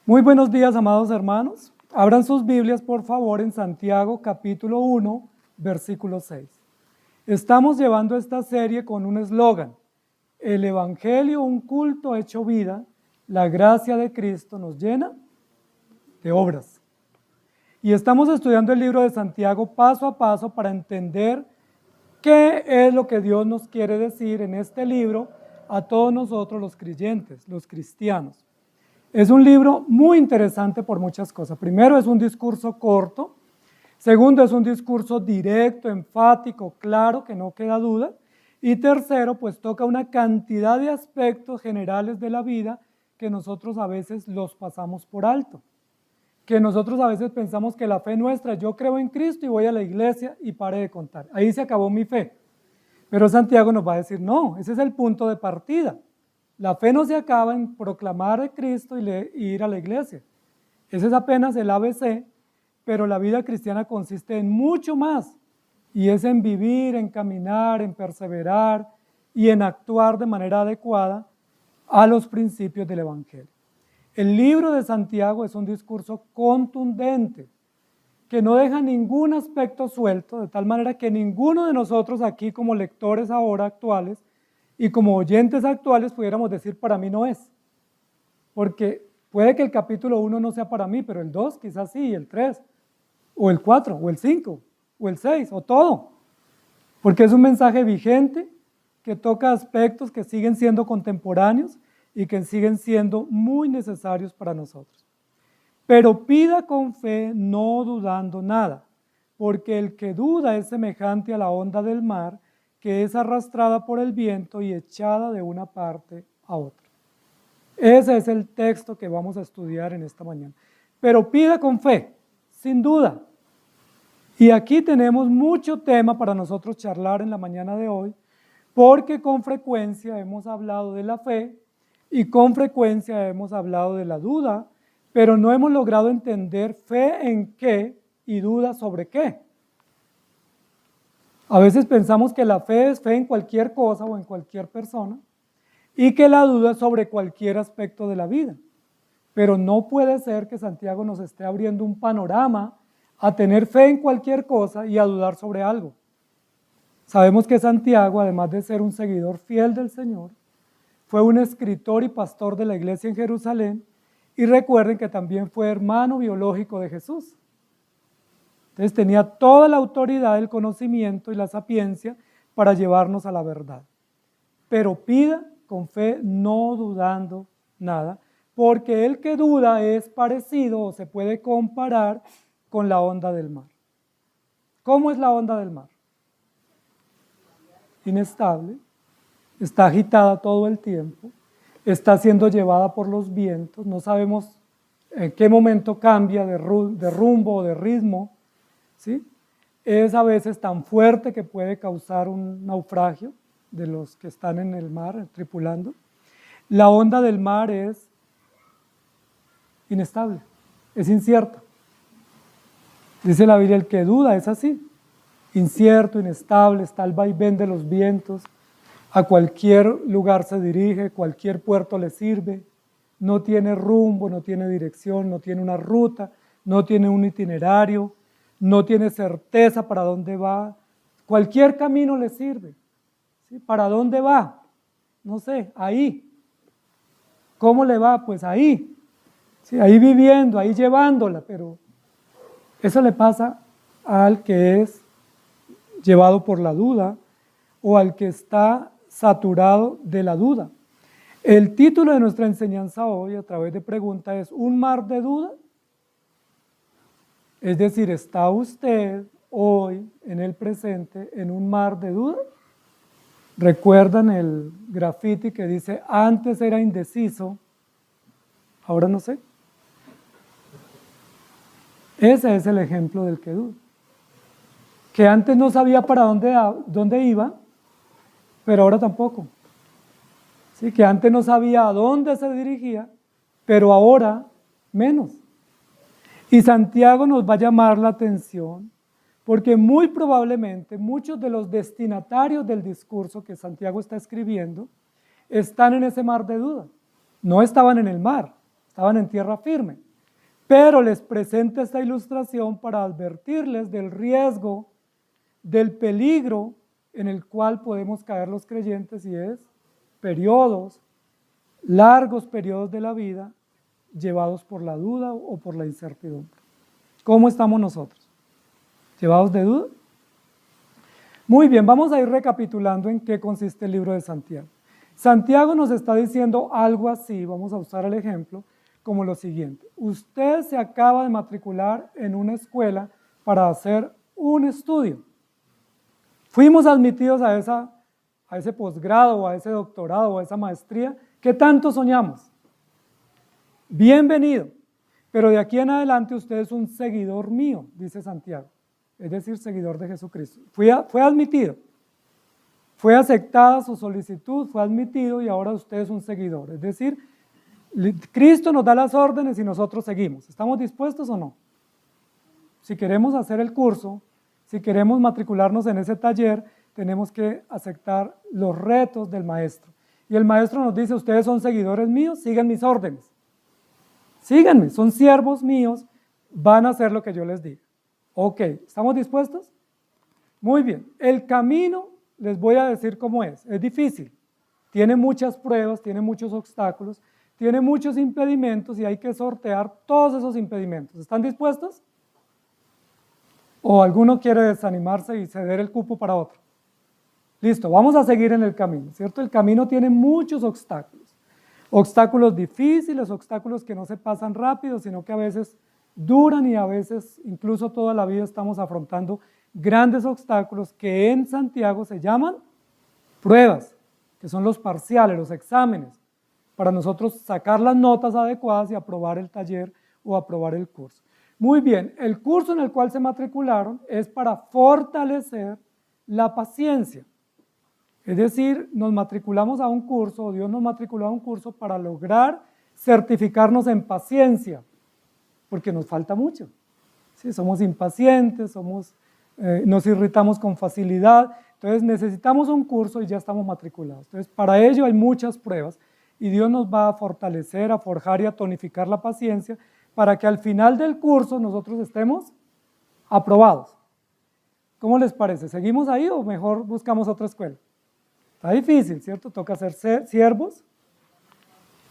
Muy buenos días, amados hermanos. Abran sus Biblias, por favor, en Santiago capítulo 1, versículo 6. Estamos llevando esta serie con un eslogan: el Evangelio, un culto hecho vida, la gracia de Cristo nos llena de obras. Y estamos estudiando el libro de Santiago paso a paso para entender qué es lo que Dios nos quiere decir en este libro a todos nosotros los creyentes, los cristianos. Es un libro muy interesante por muchas cosas. Primero, es un discurso corto. Segundo, es un discurso directo, enfático, claro, que no queda duda. Y tercero, pues toca una cantidad de aspectos generales de la vida que nosotros a veces los pasamos por alto. Que nosotros a veces pensamos que la fe nuestra, yo creo en Cristo y voy a la iglesia y pare de contar. Ahí se acabó mi fe. Pero Santiago nos va a decir, no, ese es el punto de partida. La fe no se acaba en proclamar a Cristo y ir a la iglesia. Ese es apenas el ABC, pero la vida cristiana consiste en mucho más. Y es en vivir, en caminar, en perseverar y en actuar de manera adecuada a los principios del Evangelio. El libro de Santiago es un discurso contundente, que no deja ningún aspecto suelto, de tal manera que ninguno de nosotros aquí como lectores ahora actuales y como oyentes actuales pudiéramos decir, para mí no es. Porque puede que el capítulo 1 no sea para mí, pero el 2 quizás sí, el 3, o el 4, o el 5, o el 6, o todo. Porque es un mensaje vigente que toca aspectos que siguen siendo contemporáneos y que siguen siendo muy necesarios para nosotros. Pero pida con fe, no dudando nada, porque el que duda es semejante a la onda del mar, que es arrastrada por el viento y echada de una parte a otra. Ese es el texto que vamos a estudiar en esta mañana. Pero pida con fe, sin duda. Y aquí tenemos mucho tema para nosotros charlar en la mañana de hoy, porque con frecuencia hemos hablado de la fe y con frecuencia hemos hablado de la duda, pero no hemos logrado entender fe en qué y duda sobre qué. A veces pensamos que la fe es fe en cualquier cosa o en cualquier persona y que la duda es sobre cualquier aspecto de la vida. Pero no puede ser que Santiago nos esté abriendo un panorama a tener fe en cualquier cosa y a dudar sobre algo. Sabemos que Santiago, además de ser un seguidor fiel del Señor, fue un escritor y pastor de la iglesia en Jerusalén, y recuerden que también fue hermano biológico de Jesús. Entonces tenía toda la autoridad, el conocimiento y la sapiencia para llevarnos a la verdad. Pero pida con fe, no dudando nada, porque el que duda es parecido o se puede comparar con la onda del mar. ¿Cómo es la onda del mar? Inestable, está agitada todo el tiempo, está siendo llevada por los vientos, no sabemos en qué momento cambia de rumbo o de ritmo, ¿sí? Es a veces tan fuerte que puede causar un naufragio de los que están en el mar tripulando. La onda del mar es inestable, es incierta. Dice la Biblia, el que duda es así, incierto, inestable, está al vaivén de los vientos, a cualquier lugar se dirige, cualquier puerto le sirve, no tiene rumbo, no tiene dirección, no tiene una ruta, no tiene un itinerario, no tiene certeza para dónde va, cualquier camino le sirve. ¿Sí? ¿Para dónde va? No sé, ahí. ¿Cómo le va? Pues ahí. ¿Sí? Ahí viviendo, ahí llevándola, pero eso le pasa al que es llevado por la duda o al que está saturado de la duda. El título de nuestra enseñanza hoy, a través de preguntas, es ¿un mar de duda? Es decir, ¿está usted hoy, en el presente, en un mar de duda? ¿Recuerdan el grafiti que dice, antes era indeciso, ahora no sé? Ese es el ejemplo del que duda. Que antes no sabía para dónde iba, pero ahora tampoco. ¿Sí? Que antes no sabía a dónde se dirigía, pero ahora menos. Y Santiago nos va a llamar la atención porque muy probablemente muchos de los destinatarios del discurso que Santiago está escribiendo están en ese mar de duda. No estaban en el mar, estaban en tierra firme. Pero les presenta esta ilustración para advertirles del riesgo, del peligro en el cual podemos caer los creyentes, y es periodos, largos periodos de la vida llevados por la duda o por la incertidumbre. ¿Cómo estamos nosotros? ¿Llevados de duda? Muy bien, vamos a ir recapitulando en qué consiste el libro de Santiago. Santiago nos está diciendo algo así, vamos a usar el ejemplo, como lo siguiente. Usted se acaba de matricular en una escuela para hacer un estudio. Fuimos admitidos a ese posgrado, o a ese doctorado, o a esa maestría que tanto soñamos. Bienvenido, pero de aquí en adelante usted es un seguidor mío, dice Santiago, es decir, seguidor de Jesucristo. Fue admitido, fue aceptada su solicitud, fue admitido y ahora usted es un seguidor. Es decir, Cristo nos da las órdenes y nosotros seguimos. ¿Estamos dispuestos o no? Si queremos hacer el curso, si queremos matricularnos en ese taller, tenemos que aceptar los retos del maestro. Y el maestro nos dice, ustedes son seguidores míos, sigan mis órdenes. Síganme, son siervos míos, van a hacer lo que yo les diga. Ok, ¿estamos dispuestos? Muy bien, el camino les voy a decir cómo es difícil, tiene muchas pruebas, tiene muchos obstáculos, tiene muchos impedimentos y hay que sortear todos esos impedimentos. ¿Están dispuestos? ¿O alguno quiere desanimarse y ceder el cupo para otro? Listo, vamos a seguir en el camino, ¿cierto? El camino tiene muchos obstáculos. Obstáculos difíciles, obstáculos que no se pasan rápido, sino que a veces duran y a veces incluso toda la vida estamos afrontando grandes obstáculos que en Santiago se llaman pruebas, que son los parciales, los exámenes, para nosotros sacar las notas adecuadas y aprobar el taller o aprobar el curso. Muy bien, el curso en el cual se matricularon es para fortalecer la paciencia. Es decir, nos matriculamos a un curso, o Dios nos matriculó a un curso para lograr certificarnos en paciencia, porque nos falta mucho. ¿Sí? Somos impacientes, nos irritamos con facilidad, entonces necesitamos un curso y ya estamos matriculados. Entonces, para ello hay muchas pruebas y Dios nos va a fortalecer, a forjar y a tonificar la paciencia para que al final del curso nosotros estemos aprobados. ¿Cómo les parece? ¿Seguimos ahí o mejor buscamos otra escuela? Está difícil, ¿cierto? Toca ser siervos.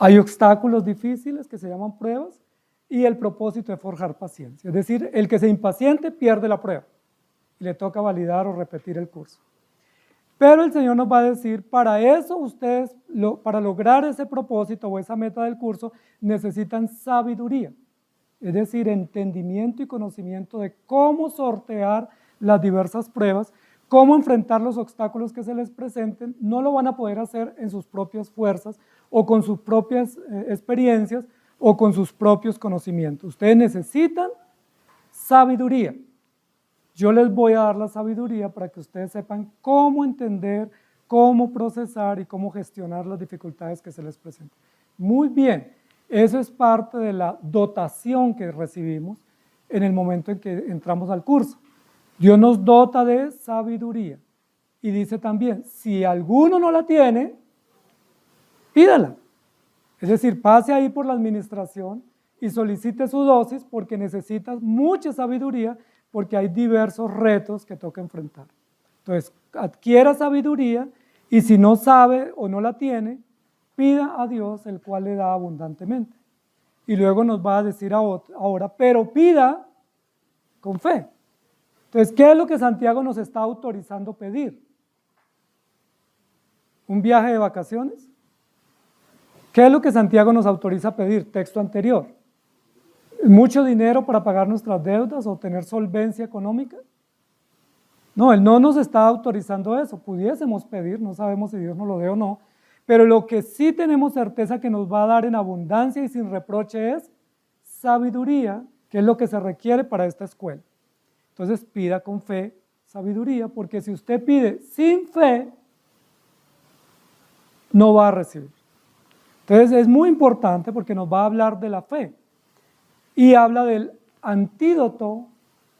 Hay obstáculos difíciles que se llaman pruebas y el propósito es forjar paciencia. Es decir, el que se impaciente pierde la prueba y le toca validar o repetir el curso. Pero el Señor nos va a decir, para eso ustedes, para lograr ese propósito o esa meta del curso, necesitan sabiduría. Es decir, entendimiento y conocimiento de cómo sortear las diversas pruebas, cómo enfrentar los obstáculos que se les presenten. No lo van a poder hacer en sus propias fuerzas o con sus propias experiencias o con sus propios conocimientos. Ustedes necesitan sabiduría. Yo les voy a dar la sabiduría para que ustedes sepan cómo entender, cómo procesar y cómo gestionar las dificultades que se les presentan. Muy bien, eso es parte de la dotación que recibimos en el momento en que entramos al curso. Dios nos dota de sabiduría y dice también, si alguno no la tiene, pídala. Es decir, pase ahí por la administración y solicite su dosis porque necesitas mucha sabiduría porque hay diversos retos que toca enfrentar. Entonces, adquiera sabiduría y si no sabe o no la tiene, pida a Dios, el cual le da abundantemente. Y luego nos va a decir ahora, pero pida con fe. Entonces, ¿qué es lo que Santiago nos está autorizando pedir? ¿Un viaje de vacaciones? ¿Qué es lo que Santiago nos autoriza a pedir? Texto anterior. ¿Mucho dinero para pagar nuestras deudas o tener solvencia económica? No, Él no nos está autorizando eso. Pudiésemos pedir, no sabemos si Dios nos lo dé o no, pero lo que sí tenemos certeza que nos va a dar en abundancia y sin reproche es sabiduría, que es lo que se requiere para esta escuela. Entonces pida con fe sabiduría, porque si usted pide sin fe, no va a recibir. Entonces es muy importante porque nos va a hablar de la fe y habla del antídoto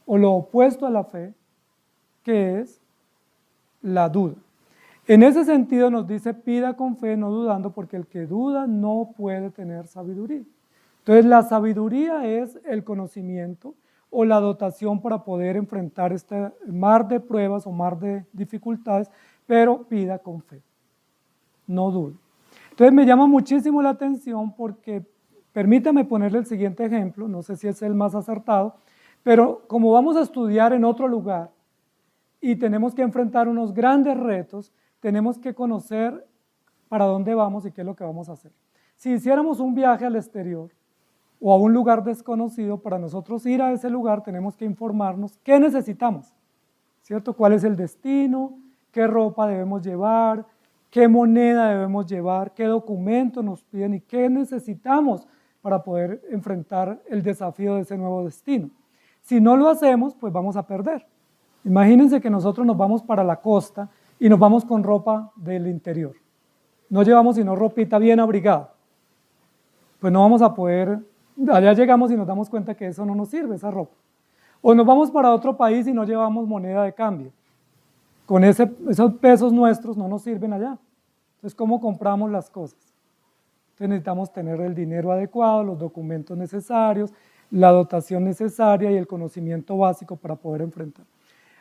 o lo opuesto a la fe, que es la duda. En ese sentido nos dice, pida con fe, no dudando, porque el que duda no puede tener sabiduría. Entonces la sabiduría es el conocimiento o la dotación para poder enfrentar este mar de pruebas o mar de dificultades, pero pida con fe, no dude. Entonces me llama muchísimo la atención porque, permítame ponerle el siguiente ejemplo, no sé si es el más acertado, pero como vamos a estudiar en otro lugar y tenemos que enfrentar unos grandes retos, tenemos que conocer para dónde vamos y qué es lo que vamos a hacer. Si hiciéramos un viaje al exterior o a un lugar desconocido, para nosotros ir a ese lugar tenemos que informarnos qué necesitamos, ¿cierto? ¿Cuál es el destino? ¿Qué ropa debemos llevar? ¿Qué moneda debemos llevar? ¿Qué documentos nos piden? ¿Y qué necesitamos para poder enfrentar el desafío de ese nuevo destino? Si no lo hacemos, pues vamos a perder. Imagínense que nosotros nos vamos para la costa y nos vamos con ropa del interior. No llevamos sino ropita bien abrigada. Pues no vamos a poder, allá llegamos y nos damos cuenta que eso no nos sirve, esa ropa. O nos vamos para otro país y no llevamos moneda de cambio. Con esos pesos nuestros no nos sirven allá. Entonces, ¿cómo compramos las cosas? Entonces necesitamos tener el dinero adecuado, los documentos necesarios, la dotación necesaria y el conocimiento básico para poder enfrentar.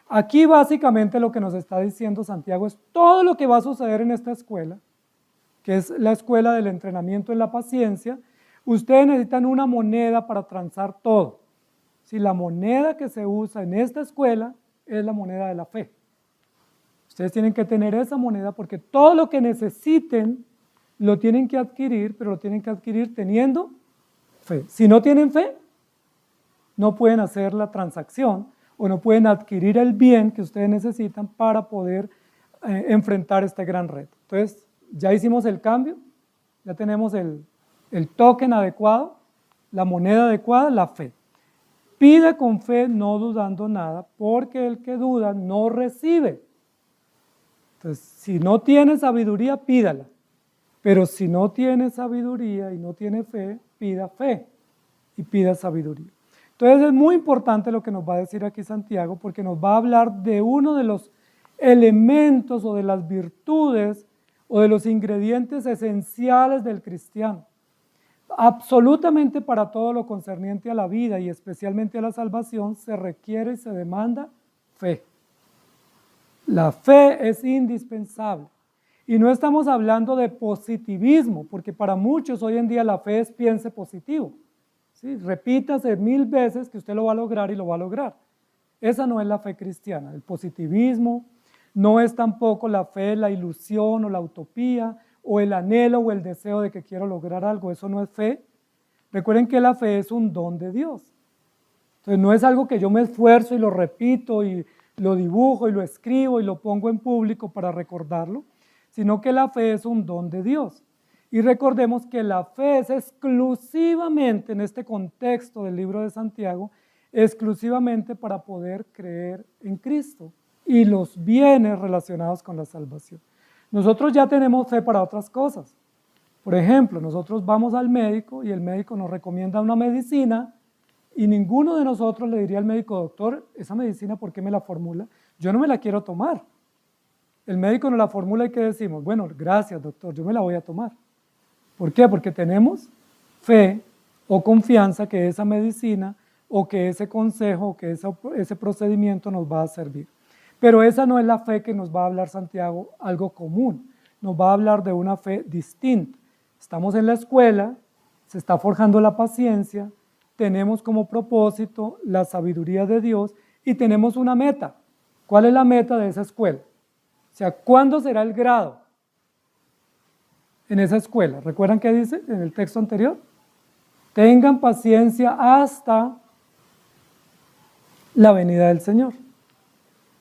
Aquí básicamente lo que nos está diciendo Santiago es todo lo que va a suceder en esta escuela, que es la escuela del entrenamiento en la paciencia. Ustedes necesitan una moneda para transar todo. Si la moneda que se usa en esta escuela es la moneda de la fe. Ustedes tienen que tener esa moneda porque todo lo que necesiten lo tienen que adquirir, pero lo tienen que adquirir teniendo fe. Si no tienen fe, no pueden hacer la transacción o no pueden adquirir el bien que ustedes necesitan para poder enfrentar este gran reto. Entonces, ya hicimos el cambio, ya tenemos el token adecuado, la moneda adecuada, la fe. Pida con fe, no dudando nada, porque el que duda no recibe. Entonces, si no tiene sabiduría, pídala. Pero si no tiene sabiduría y no tiene fe, pida fe y pida sabiduría. Entonces es muy importante lo que nos va a decir aquí Santiago, porque nos va a hablar de uno de los elementos o de las virtudes o de los ingredientes esenciales del cristiano. Absolutamente para todo lo concerniente a la vida y especialmente a la salvación se requiere y se demanda fe. La fe es indispensable. Y no estamos hablando de positivismo, porque para muchos hoy en día la fe es piense positivo. ¿Sí? Repítase 1000 veces que usted lo va a lograr y lo va a lograr. Esa no es la fe cristiana. El positivismo no es tampoco la fe, la ilusión o la utopía o el anhelo o el deseo de que quiero lograr algo. Eso no es fe. Recuerden que la fe es un don de Dios. Entonces no es algo que yo me esfuerzo y lo repito y lo dibujo y lo escribo y lo pongo en público para recordarlo, sino que la fe es un don de Dios. Y recordemos que la fe es exclusivamente, en este contexto del libro de Santiago, exclusivamente para poder creer en Cristo y los bienes relacionados con la salvación. Nosotros ya tenemos fe para otras cosas. Por ejemplo, nosotros vamos al médico y el médico nos recomienda una medicina y ninguno de nosotros le diría al médico, doctor, esa medicina, ¿por qué me la formula? Yo no me la quiero tomar. El médico nos la formula y ¿qué decimos? Bueno, gracias doctor, yo me la voy a tomar. ¿Por qué? Porque tenemos fe o confianza que esa medicina o que ese consejo o que ese procedimiento nos va a servir. Pero esa no es la fe que nos va a hablar Santiago, algo común. Nos va a hablar de una fe distinta. Estamos en la escuela, se está forjando la paciencia, tenemos como propósito la sabiduría de Dios y tenemos una meta. ¿Cuál es la meta de esa escuela? O sea, ¿cuándo será el grado en esa escuela? ¿Recuerdan qué dice en el texto anterior? Tengan paciencia hasta la venida del Señor.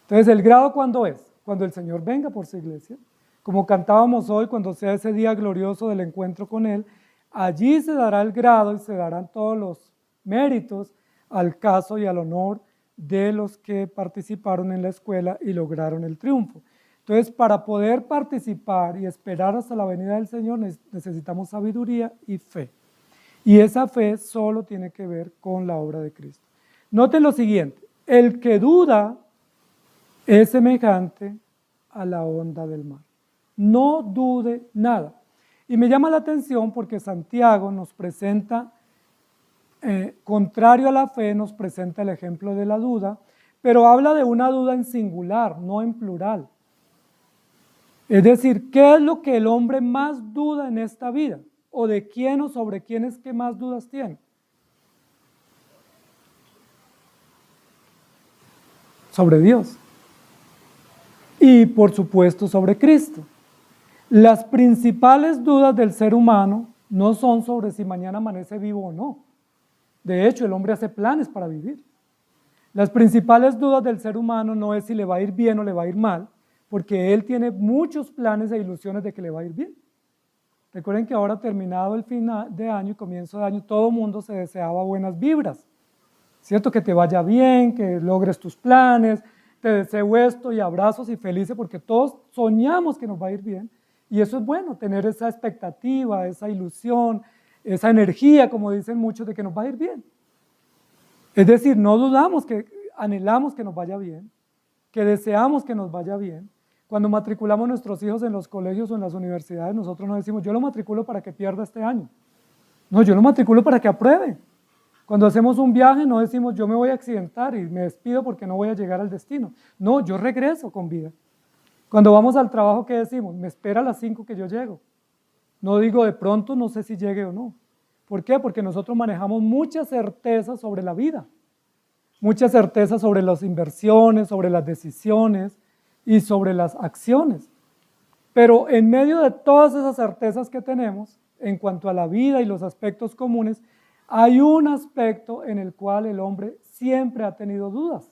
Entonces, ¿el grado cuándo es? Cuando el Señor venga por su iglesia. Como cantábamos hoy, cuando sea ese día glorioso del encuentro con Él, allí se dará el grado y se darán todos los méritos al caso y al honor de los que participaron en la escuela y lograron el triunfo. Entonces, para poder participar y esperar hasta la venida del Señor, necesitamos sabiduría y fe. Y esa fe solo tiene que ver con la obra de Cristo. Noten lo siguiente, el que duda es semejante a la onda del mar. No dude nada. Y me llama la atención porque Santiago nos presenta contrario a la fe, nos presenta el ejemplo de la duda, pero habla de una duda en singular, no en plural. Es decir, ¿qué es lo que el hombre más duda en esta vida? ¿O de quién o sobre quién es que más dudas tiene? Sobre Dios. Y por supuesto sobre Cristo. Las principales dudas del ser humano no son sobre si mañana amanece vivo o no. De hecho, el hombre hace planes para vivir. Las principales dudas del ser humano no es si le va a ir bien o le va a ir mal, porque él tiene muchos planes e ilusiones de que le va a ir bien. Recuerden que ahora, terminado el final de año y comienzo de año, todo el mundo se deseaba buenas vibras, ¿cierto? Que te vaya bien, que logres tus planes, te deseo esto y abrazos y felices, porque todos soñamos que nos va a ir bien, y eso es bueno, tener esa expectativa, esa ilusión, esa energía, como dicen muchos, de que nos va a ir bien. Es decir, no dudamos, que anhelamos que nos vaya bien, que deseamos que nos vaya bien. Cuando matriculamos a nuestros hijos en los colegios o en las universidades, nosotros no decimos, yo lo matriculo para que pierda este año. No, yo lo matriculo para que apruebe. Cuando hacemos un viaje no decimos, yo me voy a accidentar y me despido porque no voy a llegar al destino. No, yo regreso con vida. Cuando vamos al trabajo, ¿qué decimos? Me espera a las 5 que yo llego. No digo de pronto, no sé si llegue o no. ¿Por qué? Porque nosotros manejamos mucha certeza sobre la vida, mucha certeza sobre las inversiones, sobre las decisiones y sobre las acciones. Pero en medio de todas esas certezas que tenemos en cuanto a la vida y los aspectos comunes, hay un aspecto en el cual el hombre siempre ha tenido dudas.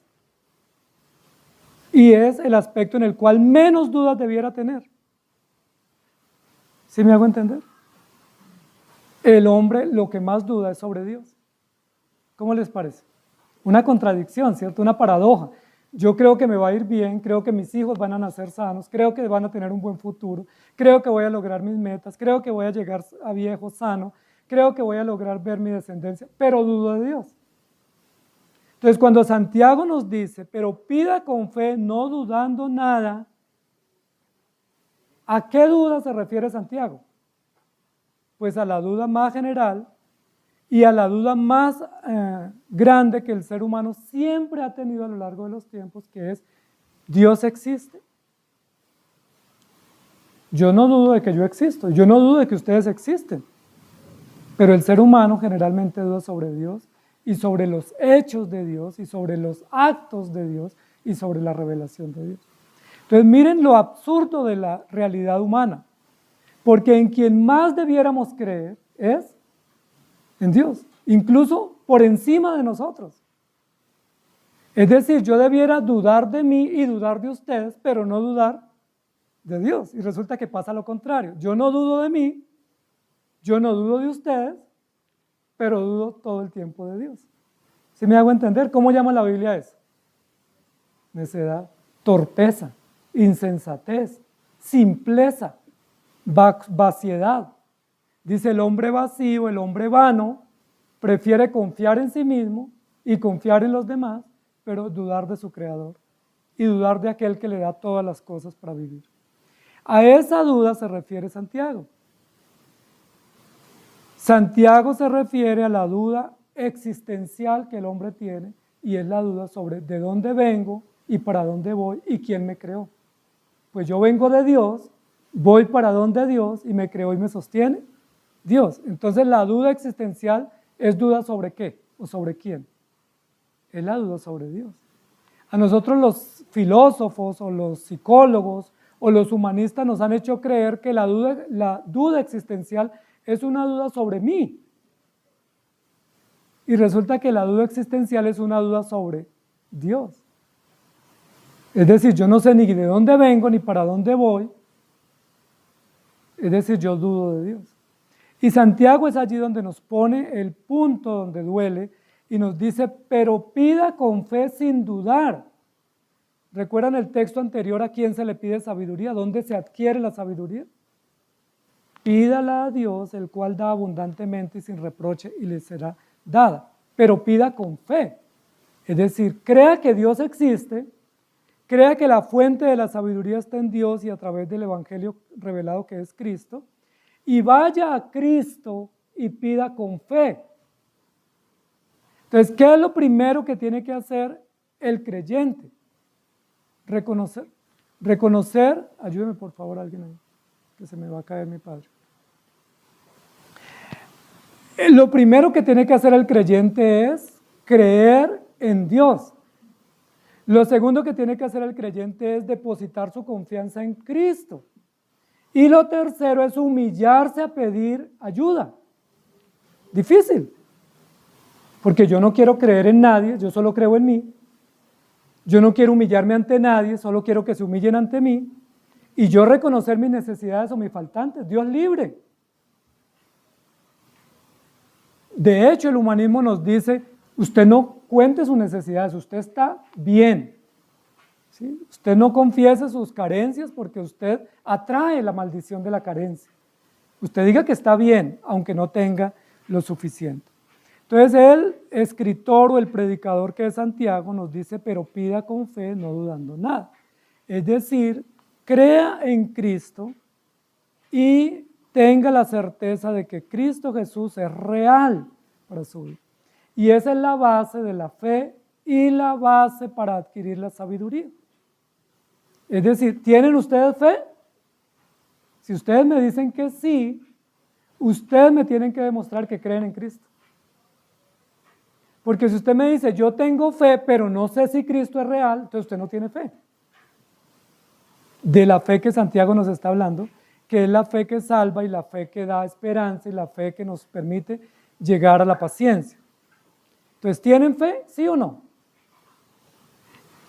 Y es el aspecto en el cual menos dudas debiera tener. ¿Sí me hago entender? El hombre lo que más duda es sobre Dios. ¿Cómo les parece? Una contradicción, ¿cierto? Una paradoja. Yo creo que me va a ir bien, creo que mis hijos van a nacer sanos, creo que van a tener un buen futuro, creo que voy a lograr mis metas, creo que voy a llegar a viejo sano, creo que voy a lograr ver mi descendencia, pero dudo de Dios. Entonces, cuando Santiago nos dice, pero pida con fe, no dudando nada, ¿a qué duda se refiere Santiago? Pues a la duda más general y a la duda más grande que el ser humano siempre ha tenido a lo largo de los tiempos, que es, ¿Dios existe? Yo no dudo de que yo existo, yo no dudo de que ustedes existen, pero el ser humano generalmente duda sobre Dios y sobre los hechos de Dios y sobre los actos de Dios y sobre la revelación de Dios. Entonces miren lo absurdo de la realidad humana, porque en quien más debiéramos creer es en Dios, incluso por encima de nosotros. Es decir, yo debiera dudar de mí y dudar de ustedes, pero no dudar de Dios. Y resulta que pasa lo contrario. Yo no dudo de mí, yo no dudo de ustedes, pero dudo todo el tiempo de Dios. ¿Sí me hago entender? ¿Cómo llama la Biblia eso? Necedad, torpeza, insensatez, simpleza, vaciedad. Dice, el hombre vacío, el hombre vano, prefiere confiar en sí mismo y confiar en los demás, pero dudar de su creador y dudar de aquel que le da todas las cosas para vivir. A esa duda se refiere Santiago. Santiago se refiere a la duda existencial que el hombre tiene, y es la duda sobre de dónde vengo y para dónde voy y quién me creó. Pues yo vengo de Dios, voy para donde Dios y me creó y me sostiene Dios. Entonces la duda existencial es duda sobre qué o sobre quién. Es la duda sobre Dios. A nosotros los filósofos o los psicólogos o los humanistas nos han hecho creer que la duda existencial es una duda sobre mí. Y resulta que la duda existencial es una duda sobre Dios. Es decir, yo no sé ni de dónde vengo ni para dónde voy. Es decir, yo dudo de Dios. Y Santiago es allí donde nos pone el punto donde duele y nos dice, pero pida con fe sin dudar. ¿Recuerdan el texto anterior a quién se le pide sabiduría? ¿Dónde se adquiere la sabiduría? Pídala a Dios, el cual da abundantemente y sin reproche y le será dada. Pero pida con fe. Es decir, crea que Dios existe, crea que la fuente de la sabiduría está en Dios y a través del Evangelio revelado que es Cristo, y vaya a Cristo y pida con fe. Entonces, ¿qué es lo primero que tiene que hacer el creyente? Reconocer. Reconocer, ayúdeme por favor alguien ahí, que se me va a caer mi padre. Lo primero que tiene que hacer el creyente es creer en Dios. Lo segundo que tiene que hacer el creyente es depositar su confianza en Cristo. Y lo tercero es humillarse a pedir ayuda. Difícil, porque yo no quiero creer en nadie, yo solo creo en mí. Yo no quiero humillarme ante nadie, solo quiero que se humillen ante mí. Y yo reconocer mis necesidades o mis faltantes. Dios libre. De hecho, el humanismo nos dice, usted no cuente sus necesidades, usted está bien. ¿Sí? Usted no confiese sus carencias porque usted atrae la maldición de la carencia. Usted diga que está bien, aunque no tenga lo suficiente. Entonces el escritor o el predicador que es Santiago nos dice, pero pida con fe, no dudando nada. Es decir, crea en Cristo y tenga la certeza de que Cristo Jesús es real para su vida. Y esa es la base de la fe y la base para adquirir la sabiduría. Es decir, ¿tienen ustedes fe? Si ustedes me dicen que sí, ustedes me tienen que demostrar que creen en Cristo. Porque si usted me dice, yo tengo fe, pero no sé si Cristo es real, entonces usted no tiene fe. De la fe que Santiago nos está hablando, que es la fe que salva y la fe que da esperanza y la fe que nos permite llegar a la paciencia. Entonces, ¿tienen fe? ¿Sí o no?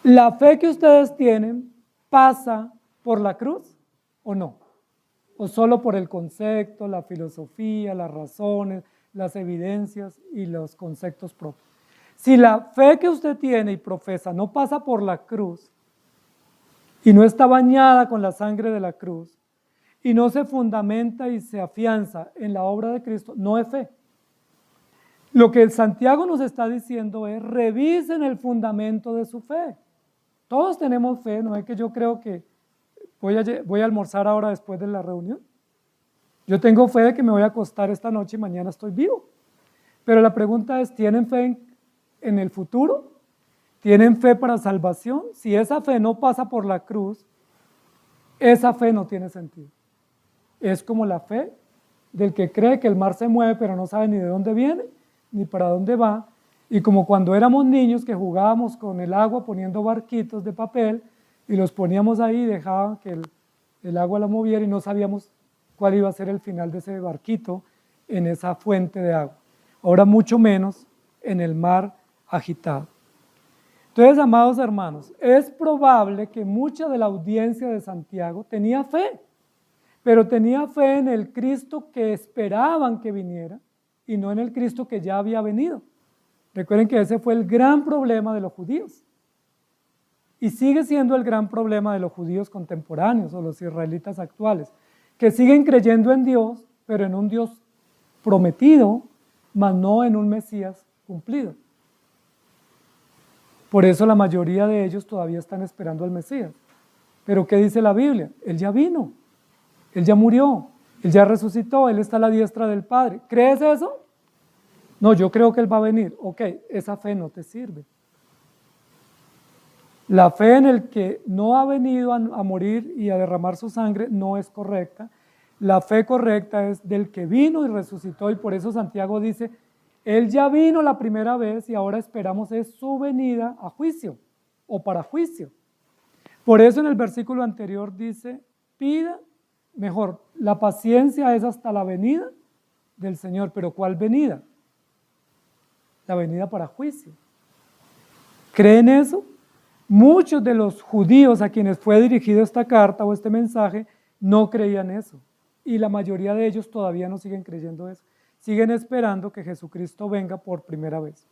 ¿La fe que ustedes tienen pasa por la cruz o no? ¿O solo por el concepto, la filosofía, las razones, las evidencias y los conceptos propios? Si la fe que usted tiene y profesa no pasa por la cruz y no está bañada con la sangre de la cruz y no se fundamenta y se afianza en la obra de Cristo, no es fe. Lo que Santiago nos está diciendo es, revisen el fundamento de su fe. Todos tenemos fe, no es que yo creo que voy a almorzar ahora después de la reunión. Yo tengo fe de que me voy a acostar esta noche y mañana estoy vivo. Pero la pregunta es, ¿tienen fe en el futuro? ¿Tienen fe para salvación? Si esa fe no pasa por la cruz, esa fe no tiene sentido. Es como la fe del que cree que el mar se mueve pero no sabe ni de dónde viene ni para dónde va, y como cuando éramos niños que jugábamos con el agua poniendo barquitos de papel y los poníamos ahí y dejaban que el agua la moviera y no sabíamos cuál iba a ser el final de ese barquito en esa fuente de agua. Ahora mucho menos en el mar agitado. Entonces, amados hermanos, es probable que mucha de la audiencia de Santiago tenía fe, pero tenía fe en el Cristo que esperaban que viniera y no en el Cristo que ya había venido. Recuerden que ese fue el gran problema de los judíos. Y sigue siendo el gran problema de los judíos contemporáneos o los israelitas actuales, que siguen creyendo en Dios, pero en un Dios prometido, mas no en un Mesías cumplido. Por eso la mayoría de ellos todavía están esperando al Mesías. Pero ¿qué dice la Biblia? Él ya vino, Él ya murió, Él ya resucitó, Él está a la diestra del Padre. ¿Crees eso? No, yo creo que Él va a venir. Ok, esa fe no te sirve. La fe en el que no ha venido a morir y a derramar su sangre no es correcta. La fe correcta es del que vino y resucitó, y por eso Santiago dice, Él ya vino la primera vez y ahora esperamos es su venida a juicio o para juicio. Por eso en el versículo anterior dice, pida, mejor, la paciencia es hasta la venida del Señor, pero ¿cuál venida? La venida para juicio. ¿Creen eso? Muchos de los judíos a quienes fue dirigida esta carta o este mensaje no creían eso, y la mayoría de ellos todavía no siguen creyendo eso. Siguen esperando que Jesucristo venga por primera vez.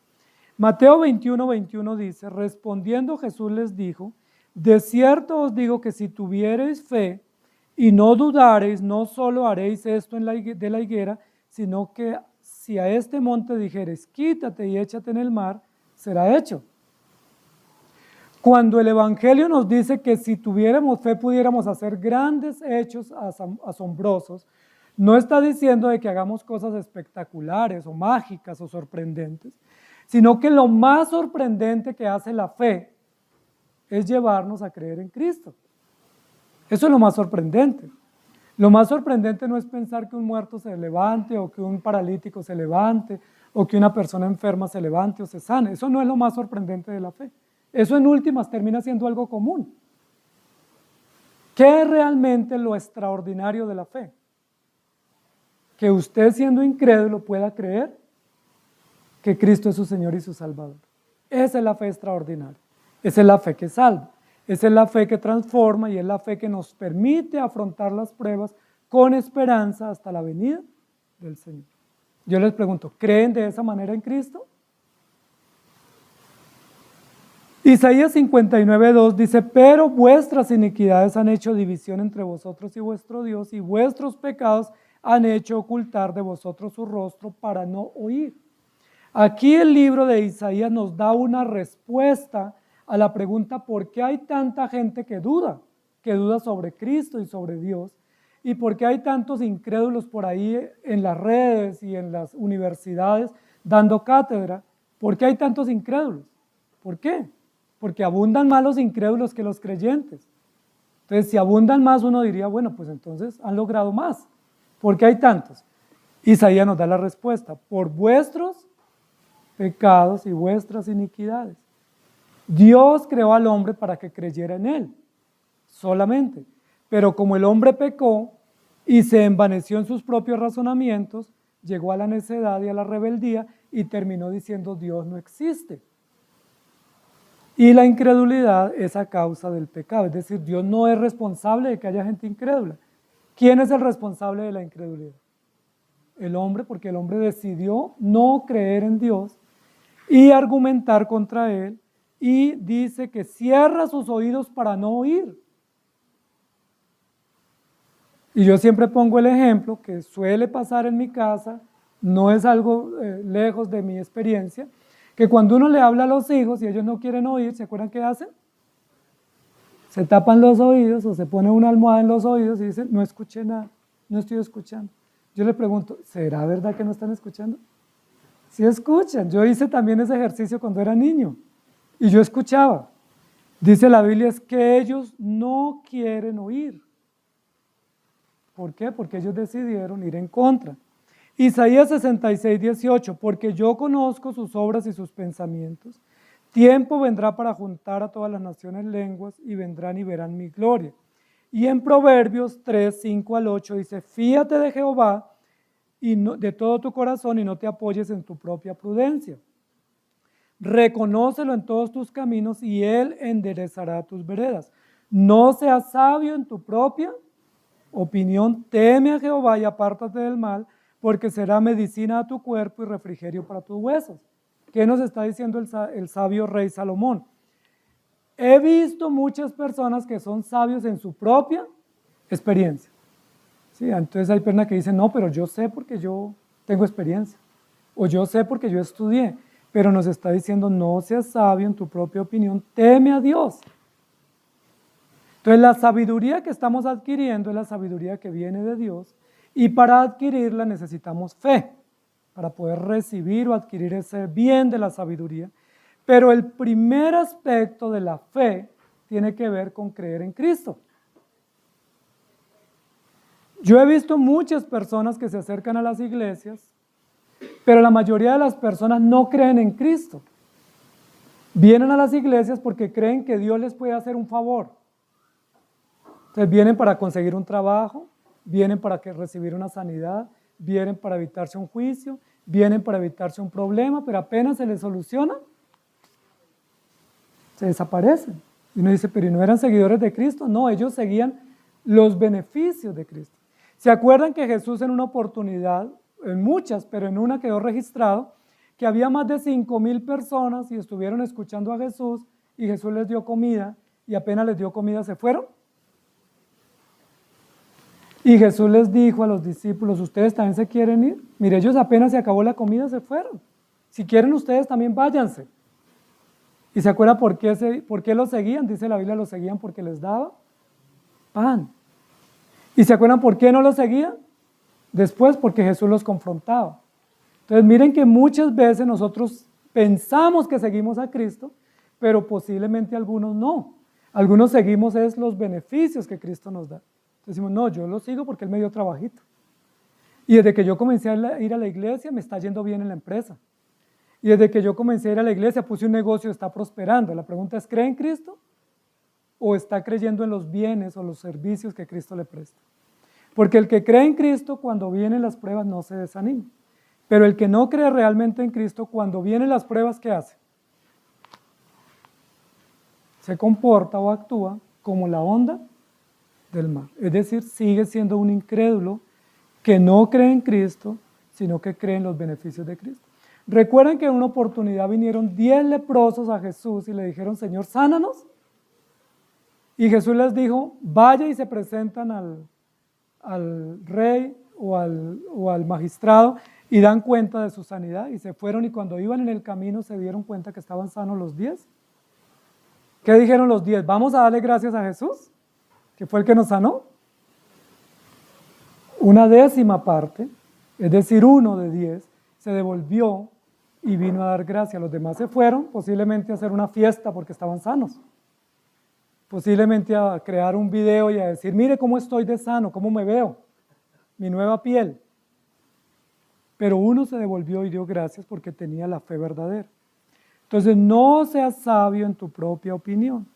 Mateo 21:21 dice, respondiendo Jesús les dijo, de cierto os digo que si tuviereis fe y no dudareis, no solo haréis esto de la higuera, sino que si a este monte dijereis, quítate y échate en el mar, será hecho. Cuando el Evangelio nos dice que si tuviéramos fe pudiéramos hacer grandes hechos asombrosos, no está diciendo de que hagamos cosas espectaculares o mágicas o sorprendentes, sino que lo más sorprendente que hace la fe es llevarnos a creer en Cristo. Eso es lo más sorprendente. Lo más sorprendente no es pensar que un muerto se levante o que un paralítico se levante o que una persona enferma se levante o se sane. Eso no es lo más sorprendente de la fe. Eso en últimas termina siendo algo común. ¿Qué es realmente lo extraordinario de la fe? Que usted, siendo incrédulo, pueda creer que Cristo es su Señor y su Salvador. Esa es la fe extraordinaria. Esa es la fe que salva. Esa es la fe que transforma y es la fe que nos permite afrontar las pruebas con esperanza hasta la venida del Señor. Yo les pregunto, ¿creen de esa manera en Cristo? Isaías 59:2 dice, pero vuestras iniquidades han hecho división entre vosotros y vuestro Dios, y vuestros pecados han hecho ocultar de vosotros su rostro para no oír. Aquí el libro de Isaías nos da una respuesta a la pregunta ¿por qué hay tanta gente que duda sobre Cristo y sobre Dios? ¿Y por qué hay tantos incrédulos por ahí en las redes y en las universidades dando cátedra? ¿Por qué hay tantos incrédulos? ¿Por qué? Porque abundan más los incrédulos que los creyentes. Entonces, si abundan más, uno diría, bueno, pues entonces han logrado más. ¿Por qué hay tantos? Isaías nos da la respuesta, por vuestros pecados y vuestras iniquidades. Dios creó al hombre para que creyera en él, solamente. Pero como el hombre pecó y se envaneció en sus propios razonamientos, llegó a la necedad y a la rebeldía y terminó diciendo Dios no existe. Y la incredulidad es a causa del pecado, es decir, Dios no es responsable de que haya gente incrédula. ¿Quién es el responsable de la incredulidad? El hombre, porque el hombre decidió no creer en Dios y argumentar contra él, y dice que cierra sus oídos para no oír. Y yo siempre pongo el ejemplo que suele pasar en mi casa, no es algo lejos de mi experiencia, que cuando uno le habla a los hijos y ellos no quieren oír, ¿se acuerdan qué hacen? Se tapan los oídos o se pone una almohada en los oídos y dicen, no escuché nada, no estoy escuchando. Yo le pregunto, ¿será verdad que no están escuchando? Sí escuchan, yo hice también ese ejercicio cuando era niño y yo escuchaba. Dice la Biblia es que ellos no quieren oír. ¿Por qué? Porque ellos decidieron ir en contra. Isaías 66:18, porque yo conozco sus obras y sus pensamientos. Tiempo vendrá para juntar a todas las naciones lenguas y vendrán y verán mi gloria. Y en Proverbios 3:5-8 dice, fíate de Jehová y de todo tu corazón y no te apoyes en tu propia prudencia. Reconócelo en todos tus caminos y Él enderezará tus veredas. No seas sabio en tu propia opinión, teme a Jehová y apártate del mal, porque será medicina a tu cuerpo y refrigerio para tus huesos. ¿Qué nos está diciendo el sabio rey Salomón? He visto muchas personas que son sabios en su propia experiencia. ¿Sí? Entonces hay personas que dicen, no, pero yo sé porque yo tengo experiencia, o yo sé porque yo estudié, pero nos está diciendo, no seas sabio en tu propia opinión, teme a Dios. Entonces la sabiduría que estamos adquiriendo es la sabiduría que viene de Dios, y para adquirirla necesitamos fe, para poder recibir o adquirir ese bien de la sabiduría. Pero el primer aspecto de la fe tiene que ver con creer en Cristo. Yo he visto muchas personas que se acercan a las iglesias, pero la mayoría de las personas no creen en Cristo. Vienen a las iglesias porque creen que Dios les puede hacer un favor. Entonces vienen para conseguir un trabajo, vienen para recibir una sanidad, vienen para evitarse un juicio, vienen para evitarse un problema, pero apenas se les soluciona, se desaparecen. Y uno dice, pero ¿y no eran seguidores de Cristo? No, ellos seguían los beneficios de Cristo. ¿Se acuerdan que Jesús en una oportunidad, en muchas, pero en una quedó registrado, que había más de 5,000 personas y estuvieron escuchando a Jesús y Jesús les dio comida y apenas les dio comida se fueron? Y Jesús les dijo a los discípulos, ¿ustedes también se quieren ir? Mire, ellos apenas se acabó la comida, se fueron. Si quieren ustedes también váyanse. ¿Y se acuerdan por qué los seguían? Dice la Biblia, los seguían porque les daba pan. ¿Y se acuerdan por qué no los seguían? Después porque Jesús los confrontaba. Entonces miren que muchas veces nosotros Pensamos que seguimos a Cristo, pero posiblemente algunos no. Algunos seguimos es los beneficios que Cristo nos da. Entonces decimos, no, yo lo sigo porque Él me dio trabajito. Y desde que yo comencé a ir a la iglesia, me está yendo bien en la empresa. Y desde que yo comencé a ir a la iglesia, puse un negocio, está prosperando. La pregunta es, ¿cree en Cristo? ¿O está creyendo en los bienes o los servicios que Cristo le presta? Porque el que cree en Cristo, cuando vienen las pruebas, no se desanima. Pero el que no cree realmente en Cristo, cuando vienen las pruebas, ¿qué hace? Se comporta o actúa como la onda del mar. Es decir, sigue siendo un incrédulo que no cree en Cristo, sino que cree en los beneficios de Cristo. Recuerden que en una oportunidad vinieron 10 leprosos a Jesús y le dijeron, Señor, sánanos. Y Jesús les dijo, vaya y se presentan al rey o al magistrado y dan cuenta de su sanidad. Y se fueron y cuando iban en el camino se dieron cuenta que estaban sanos los 10. ¿Qué dijeron los 10? ¿Vamos a darle gracias a Jesús, que fue el que nos sanó? Una décima parte, es decir, 1 de 10, se devolvió y vino a dar gracias. Los demás se fueron posiblemente a hacer una fiesta porque estaban sanos. Posiblemente a crear un video y a decir, mire cómo estoy de sano, cómo me veo, mi nueva piel. Pero uno se devolvió y dio gracias porque tenía la fe verdadera. Entonces, no seas sabio en tu propia opinión.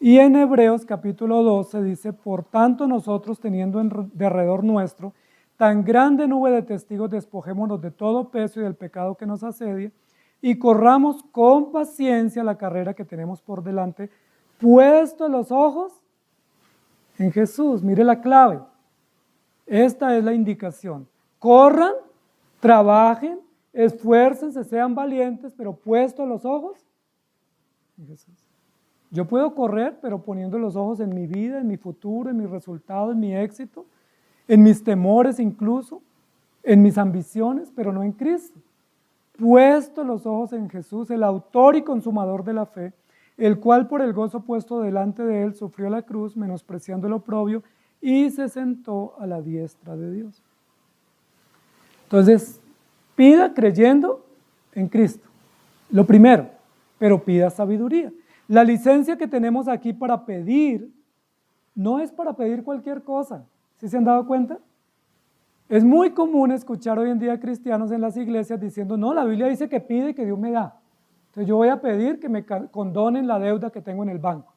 Y en Hebreos capítulo 12 dice, por tanto nosotros teniendo derredor nuestro tan grande nube de testigos, despojémonos de todo peso y del pecado que nos asedia y corramos con paciencia la carrera que tenemos por delante, puesto los ojos en Jesús. Mire la clave. Esta es la indicación. Corran, trabajen, esfuércense, sean valientes, pero puesto los ojos en Jesús. Yo puedo correr, pero poniendo los ojos en mi vida, en mi futuro, en mis resultados, en mi éxito, en mis temores incluso, en mis ambiciones, pero no en Cristo. Puesto los ojos en Jesús, el autor y consumador de la fe, el cual por el gozo puesto delante de él sufrió la cruz, menospreciando el oprobio, y se sentó a la diestra de Dios. Entonces, pida creyendo en Cristo, lo primero, pero pida sabiduría. La licencia que tenemos aquí para pedir, no es para pedir cualquier cosa, ¿sí se han dado cuenta? Es muy común escuchar hoy en día cristianos en las iglesias diciendo, no, la Biblia dice que pide y que Dios me da. Entonces yo voy a pedir que me condonen la deuda que tengo en el banco.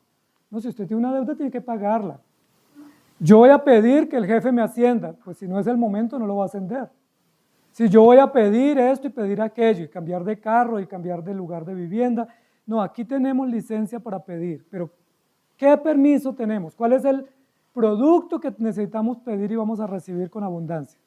No, si usted tiene una deuda tiene que pagarla. Yo voy a pedir que el jefe me ascienda, pues si no es el momento no lo va a ascender. Si yo voy a pedir esto y pedir aquello, y cambiar de carro y cambiar de lugar de vivienda, no, aquí tenemos licencia para pedir, pero ¿qué permiso tenemos? ¿Cuál es el producto que necesitamos pedir y vamos a recibir con abundancia?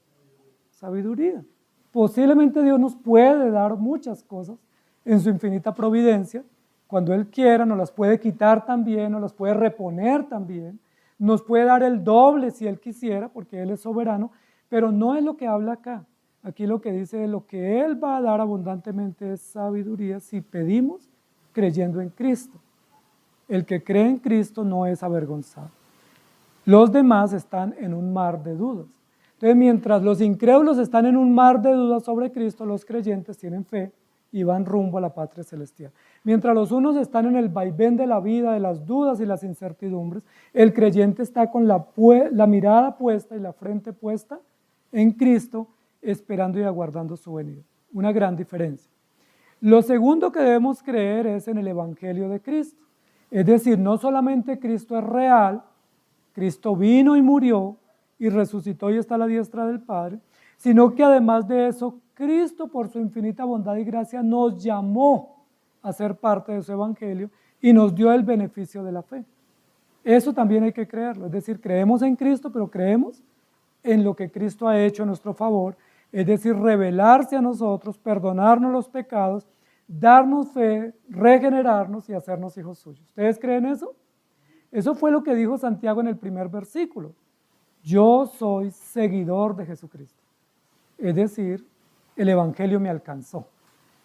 Sabiduría. Posiblemente Dios nos puede dar muchas cosas en su infinita providencia, cuando Él quiera nos las puede quitar también, nos las puede reponer también, nos puede dar el doble si Él quisiera, porque Él es soberano, pero no es lo que habla acá. Aquí lo que dice es lo que Él va a dar abundantemente es sabiduría si pedimos creyendo en Cristo. El que cree en Cristo no es avergonzado. Los demás están en un mar de dudas. Entonces, mientras los incrédulos están en un mar de dudas sobre Cristo, los creyentes tienen fe y van rumbo a la patria celestial. Mientras los unos están en el vaivén de la vida, de las dudas y las incertidumbres, el creyente está con la mirada puesta y la frente puesta en Cristo, esperando y aguardando su venida. Una gran diferencia. Lo segundo que debemos creer es en el Evangelio de Cristo. Es decir, no solamente Cristo es real, Cristo vino y murió y resucitó y está a la diestra del Padre, sino que además de eso, Cristo por su infinita bondad y gracia nos llamó a ser parte de su Evangelio y nos dio el beneficio de la fe. Eso también hay que creerlo, es decir, creemos en Cristo, pero creemos en lo que Cristo ha hecho a nuestro favor, es decir, revelarse a nosotros, perdonarnos los pecados, darnos fe, regenerarnos y hacernos hijos suyos. ¿Ustedes creen eso? Eso fue lo que dijo Santiago en el primer versículo. Yo soy seguidor de Jesucristo. Es decir, el Evangelio me alcanzó,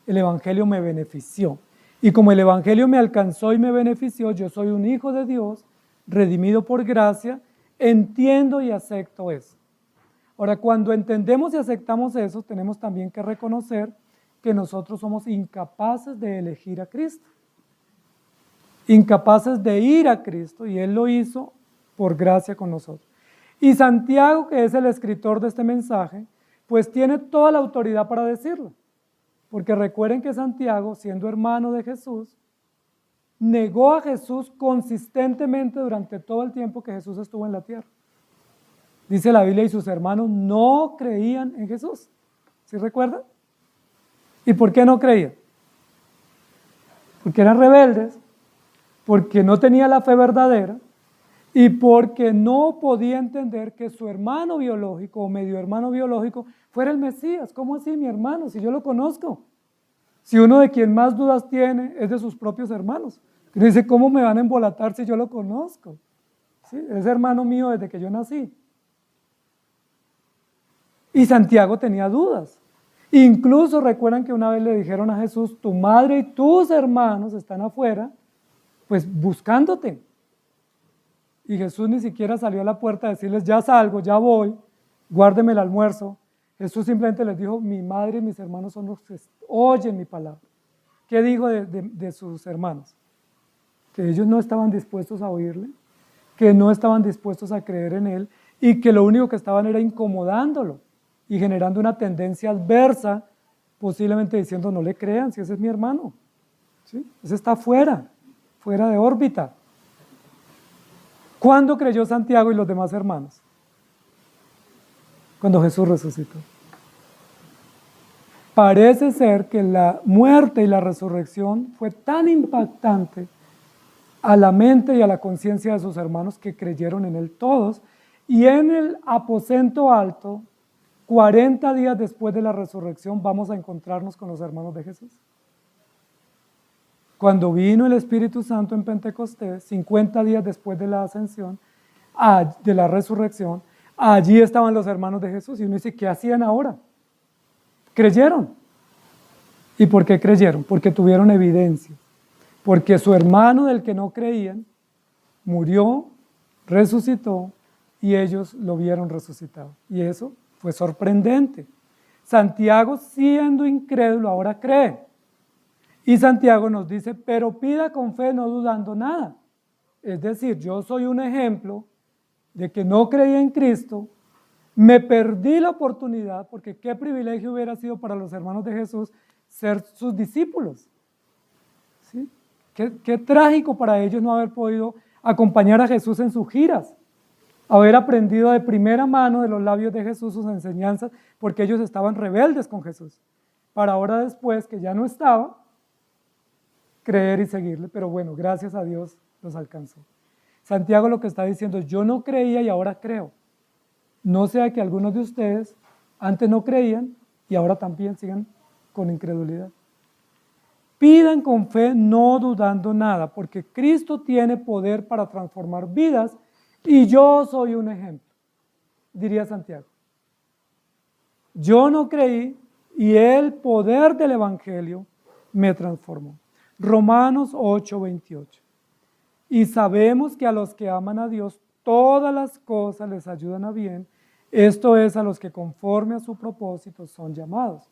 el Evangelio me benefició. Y como el Evangelio me alcanzó y me benefició, yo soy un hijo de Dios, redimido por gracia, entiendo y acepto eso. Ahora, cuando entendemos y aceptamos eso, tenemos también que reconocer que nosotros somos incapaces de elegir a Cristo, incapaces de ir a Cristo, y Él lo hizo por gracia con nosotros. Y Santiago, que es el escritor de este mensaje, pues tiene toda la autoridad para decirlo, porque recuerden que Santiago, siendo hermano de Jesús, negó a Jesús consistentemente durante todo el tiempo que Jesús estuvo en la tierra. Dice la Biblia, y sus hermanos no creían en Jesús. ¿Sí recuerdan? ¿Y por qué no creían? Porque eran rebeldes, porque no tenía la fe verdadera y porque no podía entender que su hermano biológico o medio hermano biológico fuera el Mesías. ¿Cómo así, mi hermano? Si yo lo conozco. Si uno de quien más dudas tiene es de sus propios hermanos. Y dice, ¿cómo me van a embolatar si yo lo conozco? ¿Sí? Es hermano mío desde que yo nací. Y Santiago tenía dudas. Incluso recuerdan que una vez le dijeron a Jesús, tu madre y tus hermanos están afuera, pues buscándote. Y Jesús ni siquiera salió a la puerta a decirles, ya salgo, ya voy, guárdeme el almuerzo. Jesús simplemente les dijo, mi madre y mis hermanos son los que oyen mi palabra. ¿Qué dijo de sus hermanos? Que ellos no estaban dispuestos a oírle, que no estaban dispuestos a creer en él y que lo único que estaban era incomodándolo y generando una tendencia adversa, posiblemente diciendo, no le crean, si ese es mi hermano, ¿sí? Ese está fuera de órbita. ¿Cuándo creyó Santiago y los demás hermanos? Cuando Jesús resucitó. Parece ser que la muerte y la resurrección fue tan impactante a la mente y a la conciencia de sus hermanos que creyeron en él todos, y en el aposento alto, 40 días después de la resurrección, vamos a encontrarnos con los hermanos de Jesús. Cuando vino el Espíritu Santo en Pentecostés, 50 días después de la ascensión, de la resurrección, allí estaban los hermanos de Jesús, y uno dice, ¿qué hacían ahora? Creyeron. ¿Y por qué creyeron? Porque tuvieron evidencia. Porque su hermano del que no creían murió, resucitó y ellos lo vieron resucitado. Y eso fue sorprendente. Santiago, siendo incrédulo, ahora cree. Y Santiago nos dice, pero pida con fe no dudando nada. Es decir, yo soy un ejemplo de que no creí en Cristo, me perdí la oportunidad, porque qué privilegio hubiera sido para los hermanos de Jesús ser sus discípulos. ¿Sí? Qué trágico para ellos no haber podido acompañar a Jesús en sus giras, haber aprendido de primera mano de los labios de Jesús sus enseñanzas, porque ellos estaban rebeldes con Jesús, para ahora después que ya no estaba, creer y seguirle. Pero bueno, gracias a Dios los alcanzó. Santiago lo que está diciendo es, yo no creía y ahora creo. No sea que algunos de ustedes antes no creían y ahora también sigan con incredulidad. Pidan con fe, no dudando nada, porque Cristo tiene poder para transformar vidas y yo soy un ejemplo, diría Santiago. Yo no creí y el poder del Evangelio me transformó. Romanos 8:28. Y sabemos que a los que aman a Dios, todas las cosas les ayudan a bien, esto es, a los que conforme a su propósito son llamados.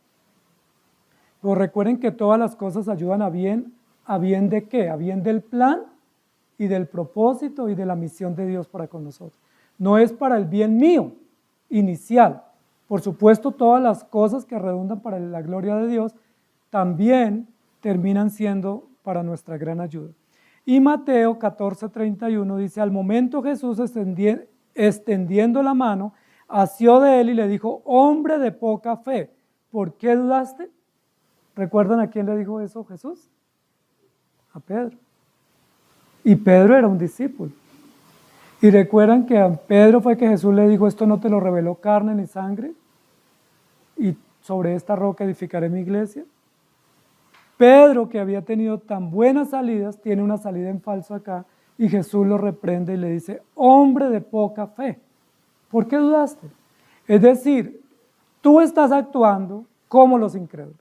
Pero recuerden que todas las cosas ayudan ¿a bien de qué? A bien del plan y del propósito y de la misión de Dios para con nosotros. No es para el bien mío, inicial. Por supuesto, todas las cosas que redundan para la gloria de Dios también terminan siendo para nuestra gran ayuda. Y Mateo 14:31 dice, al momento Jesús extendiendo la mano, asió de él y le dijo, hombre de poca fe, ¿por qué dudaste? ¿Recuerdan a quién le dijo eso Jesús? A Pedro. Y Pedro era un discípulo. Y recuerdan que a Pedro fue que Jesús le dijo, esto no te lo reveló carne ni sangre, y sobre esta roca edificaré mi iglesia. Pedro, que había tenido tan buenas salidas, tiene una salida en falso acá, y Jesús lo reprende y le dice, hombre de poca fe, ¿por qué dudaste? Es decir, tú estás actuando como los incrédulos.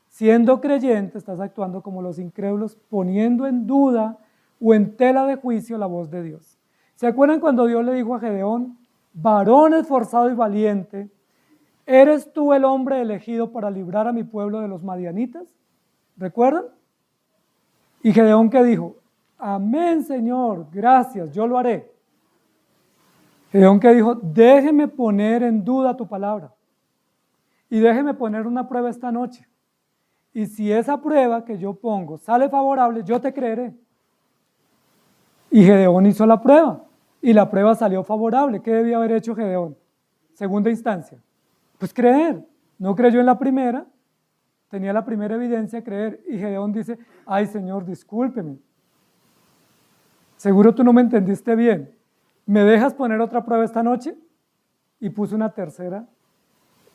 Siendo creyente, estás actuando como los incrédulos, poniendo en duda o en tela de juicio la voz de Dios. ¿Se acuerdan cuando Dios le dijo a Gedeón, varón esforzado y valiente, ¿eres tú el hombre elegido para librar a mi pueblo de los madianitas? ¿Recuerdan? Y Gedeón, ¿qué dijo? Amén, Señor, gracias, yo lo haré. Gedeón, ¿qué dijo? Déjeme poner en duda tu palabra y déjeme poner una prueba esta noche. Y si esa prueba que yo pongo sale favorable, yo te creeré. Y Gedeón hizo la prueba y la prueba salió favorable. ¿Qué debía haber hecho Gedeón? Segunda instancia. Pues creer. No creyó en la primera, tenía la primera evidencia, creer. Y Gedeón dice, ay Señor, discúlpeme. Seguro tú no me entendiste bien. ¿Me dejas poner otra prueba esta noche? Y puso una tercera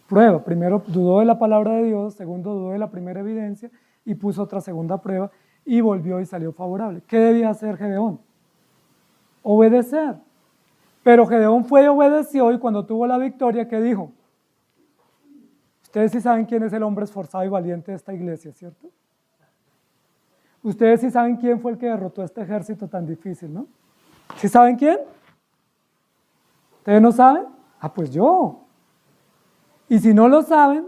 prueba. Primero dudó de la palabra de Dios, segundo dudó de la primera evidencia y puso otra segunda prueba y volvió y salió favorable. ¿Qué debía hacer Gedeón? Obedecer. Pero Gedeón fue y obedeció y cuando tuvo la victoria, ¿qué dijo? Ustedes sí saben quién es el hombre esforzado y valiente de esta iglesia, ¿cierto? Ustedes sí saben quién fue el que derrotó a este ejército tan difícil, ¿no? ¿Sí saben quién? ¿Ustedes no saben? Ah, pues yo. Y si no lo saben,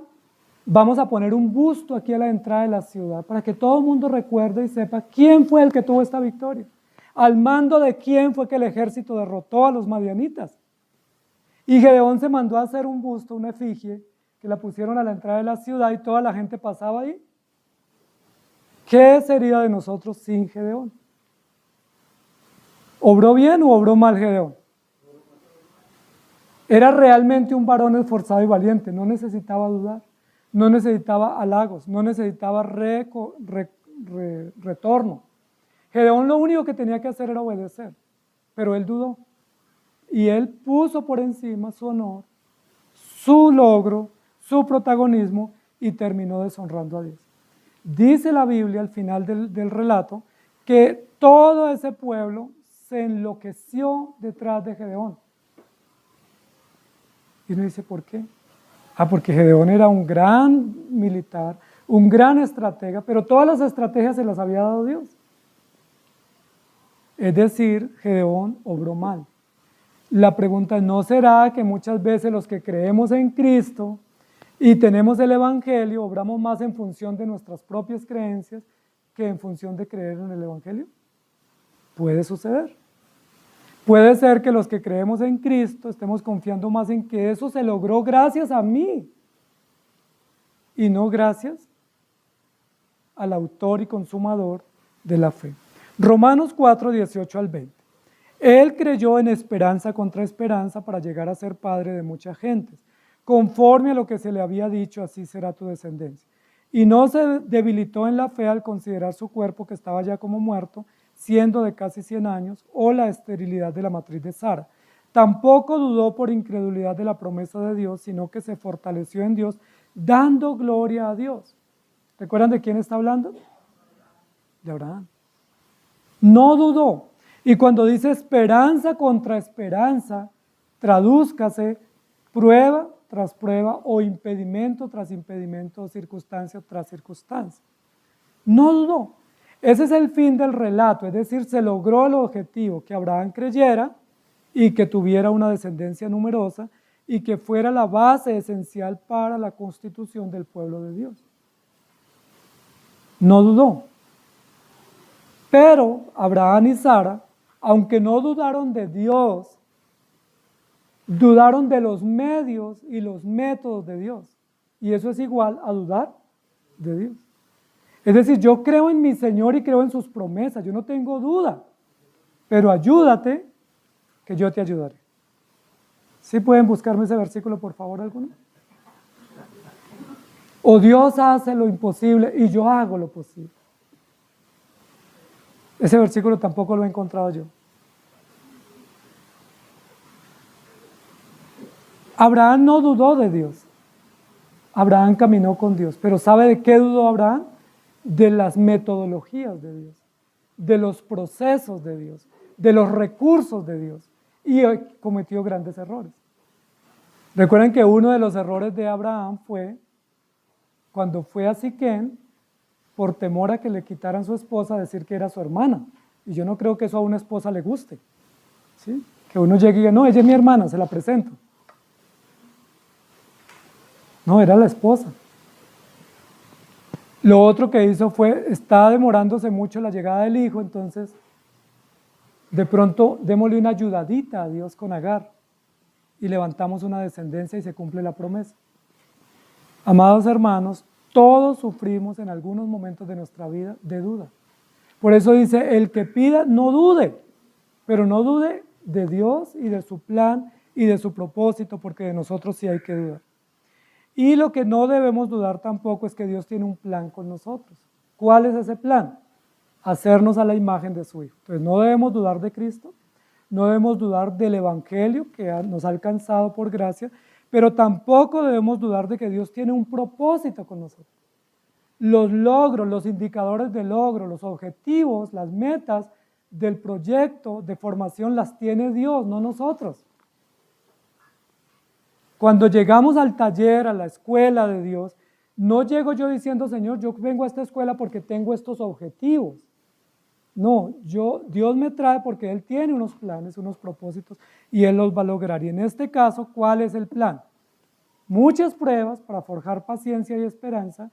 vamos a poner un busto aquí a la entrada de la ciudad para que todo el mundo recuerde y sepa quién fue el que tuvo esta victoria. Al mando de quién fue que el ejército derrotó a los madianitas. Y Gedeón se mandó a hacer un busto, una efigie, que la pusieron a la entrada de la ciudad y toda la gente pasaba ahí. ¿Qué sería de nosotros sin Gedeón? ¿Obró bien o obró mal Gedeón? Era realmente un varón esforzado y valiente, no necesitaba dudar, no necesitaba halagos, no necesitaba retorno. Gedeón lo único que tenía que hacer era obedecer, pero él dudó. Y él puso por encima su honor, su logro, su protagonismo y terminó deshonrando a Dios. Dice la Biblia al final del relato que todo ese pueblo se enloqueció detrás de Gedeón. Y uno dice, ¿por qué? Ah, porque Gedeón era un gran militar, un gran estratega, pero todas las estrategias se las había dado Dios. Es decir, Gedeón obró mal. La pregunta es, ¿no será que muchas veces los que creemos en Cristo y tenemos el Evangelio, obramos más en función de nuestras propias creencias que en función de creer en el Evangelio? Puede suceder. Puede ser que los que creemos en Cristo estemos confiando más en que eso se logró gracias a mí y no gracias al autor y consumador de la fe. Romanos 4, 18 al 20. Él creyó en esperanza contra esperanza para llegar a ser padre de muchas gentes. Conforme a lo que se le había dicho, así será tu descendencia. Y no se debilitó en la fe al considerar su cuerpo que estaba ya como muerto, siendo de casi 100 años, o la esterilidad de la matriz de Sara. Tampoco dudó por incredulidad de la promesa de Dios, sino que se fortaleció en Dios, dando gloria a Dios. ¿Recuerdan de quién está hablando? De Abraham. No dudó. Y cuando dice esperanza contra esperanza, tradúzcase prueba tras prueba o impedimento tras impedimento o circunstancia tras circunstancia. No dudó. Ese es el fin del relato, es decir, se logró el objetivo, que Abraham creyera y que tuviera una descendencia numerosa y que fuera la base esencial para la constitución del pueblo de Dios. No dudó. Pero Abraham y Sara, aunque no dudaron de Dios, dudaron de los medios y los métodos de Dios. Y eso es igual a dudar de Dios. Es decir, yo creo en mi Señor y creo en sus promesas, yo no tengo duda, pero ayúdate, que yo te ayudaré. ¿Sí pueden buscarme ese versículo, por favor, alguno? O Dios hace lo imposible y yo hago lo posible. Ese versículo tampoco lo he encontrado yo. Abraham no dudó de Dios. Abraham caminó con Dios. Pero ¿sabe de qué dudó Abraham? De las metodologías de Dios, de los procesos de Dios, de los recursos de Dios. Y cometió grandes errores. Recuerden que uno de los errores de Abraham fue cuando fue a Siquén, por temor a que le quitaran su esposa, decir que era su hermana. Y yo no creo que eso a una esposa le guste. ¿Sí? Que uno llegue y diga, no, ella es mi hermana, se la presento. No, era la esposa. Lo otro que hizo fue, está demorándose mucho la llegada del hijo, entonces de pronto démosle una ayudadita a Dios con Agar y levantamos una descendencia y se cumple la promesa. Amados hermanos, todos sufrimos en algunos momentos de nuestra vida de duda. Por eso dice, el que pida no dude, pero no dude de Dios y de su plan y de su propósito, porque de nosotros sí hay que dudar. Y lo que no debemos dudar tampoco es que Dios tiene un plan con nosotros. ¿Cuál es ese plan? Hacernos a la imagen de su Hijo. Entonces no debemos dudar de Cristo, no debemos dudar del Evangelio que nos ha alcanzado por gracia, pero tampoco debemos dudar de que Dios tiene un propósito con nosotros. Los logros, los indicadores de logro, los objetivos, las metas del proyecto de formación las tiene Dios, no nosotros. Cuando llegamos al taller, a la escuela de Dios, no llego yo diciendo, Señor, yo vengo a esta escuela porque tengo estos objetivos. No, Dios me trae porque Él tiene unos planes, unos propósitos y Él los va a lograr. Y en este caso, ¿cuál es el plan? Muchas pruebas para forjar paciencia y esperanza